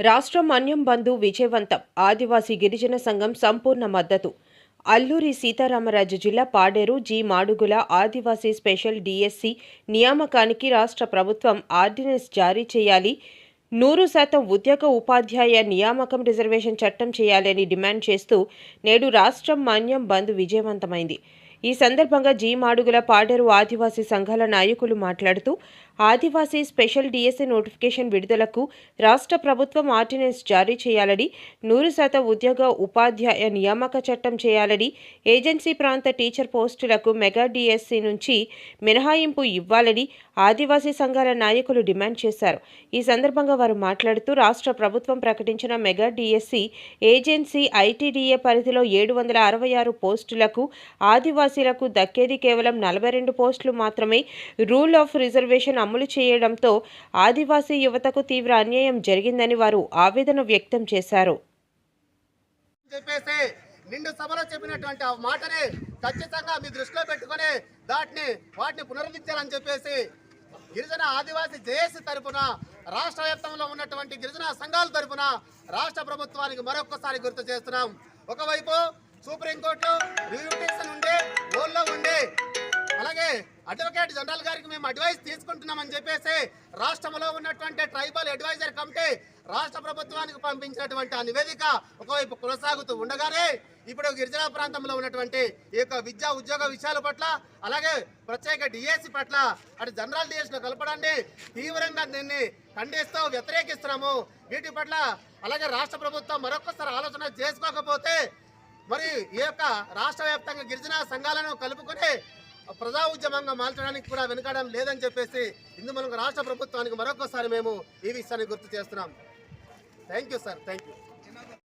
రాష్ట్రం మన్యం బంధు విజయవంతం. ఆదివాసీ గిరిజన సంఘం సంపూర్ణ మద్దతు. అల్లూరి సీతారామరాజు జిల్లా పాడేరు జి మాడుగుల ఆదివాసీ స్పెషల్ డిఎస్సి నియామకానికి రాష్ట్ర ప్రభుత్వం ఆర్డినెన్స్ జారీ చేయాలి. 100% ఉద్యోగ ఉపాధ్యాయ నియామకం రిజర్వేషన్ చట్టం చేయాలని డిమాండ్ చేస్తూ నేడు రాష్ట్రం మన్యం బంద్ విజయవంతమైంది. ఈ సందర్భంగా జి మాడుగుల పాడేరు ఆదివాసీ సంఘాల నాయకులు మాట్లాడుతూ ఆదివాసీ స్పెషల్ డిఎస్సి నోటిఫికేషన్ విడుదలకు రాష్ట్ర ప్రభుత్వం ఆర్డినెన్స్ జారీ చేయాలని, 100% ఉద్యోగ ఉపాధ్యాయ నియామక చట్టం చేయాలని, ఏజెన్సీ ప్రాంత టీచర్ పోస్టులకు మెగా డిఎస్సి నుంచి మినహాయింపు ఇవ్వాలని ఆదివాసీ సంఘాల నాయకులు డిమాండ్ చేశారు. ఈ సందర్భంగా వారు మాట్లాడుతూ రాష్ట్ర ప్రభుత్వం ప్రకటించిన మెగా డిఎస్సి ఏజెన్సీ ఐటీడీఏ పరిధిలో 766 పోస్టులకు ఆదివాసీలకు దక్కేది కేవలం 42 పోస్టులు మాత్రమే. రూల్ ఆఫ్ రిజర్వేషన్ అమలు చేయడంతో ఆదివాసీ యువతకు తీవ్ర అన్యాయం జరిగిందని వారు ఆవేదన వ్యక్తం చేశారు. నిండు సభలో చెప్పినటువంటి ఆ మాటని ఖచ్చితంగా మీ దృష్టిలో పెట్టుకుని వాటిని పునరుద్ధరించాలని చెప్పేసి గిరిజన ఆదివాసీ జేఏసీ తరపున రాష్ట్ర వ్యాప్తంలో ఉన్నటువంటి గిరిజన సంఘాల తరపున రాష్ట్ర ప్రభుత్వానికి మరొకసారి గుర్తు చేస్తున్నాం. ఒకవైపు సుప్రీంకోర్టు రివ్యూ పిటిషన్ ఉండే ఓల్లో ఉండే, అలాగే అడ్వకేట్ జనరల్ గారికి మేము అడ్వైస్ తీసుకుంటున్నామని చెప్పేసి రాష్ట్రంలో ఉన్నటువంటి ట్రైబల్ అడ్వైజర్ కమిటీ రాష్ట్ర ప్రభుత్వానికి పంపించినటువంటి ఆ నివేదిక ఒకవైపు కొనసాగుతూ ఉండగానే ఇప్పుడు గిరిజన ప్రాంతంలో ఉన్నటువంటి ఈ యొక్క విద్యా ఉద్యోగ విషయాల పట్ల, అలాగే ప్రత్యేక డిఎస్సి పట్ల అటు జనరల్ డిఎస్సిలో కలపడాన్ని తీవ్రంగా దీన్ని ఖండిస్తూ వ్యతిరేకిస్తున్నాము. వీటి పట్ల అలాగే రాష్ట్ర ప్రభుత్వం మరొకసారి ఆలోచన చేసుకోకపోతే మరి ఈ యొక్క రాష్ట్ర వ్యాప్తంగా గిరిజన సంఘాలను కలుపుకొని ప్రజా ఉద్యమంగా మార్చడానికి కూడా వెనుకడం లేదని చెప్పేసి ఇందుమూలంగా రాష్ట్ర ప్రభుత్వానికి మరొకసారి మేము ఈ విషయాన్ని గుర్తు చేస్తున్నాం. Thank you sir, thank you.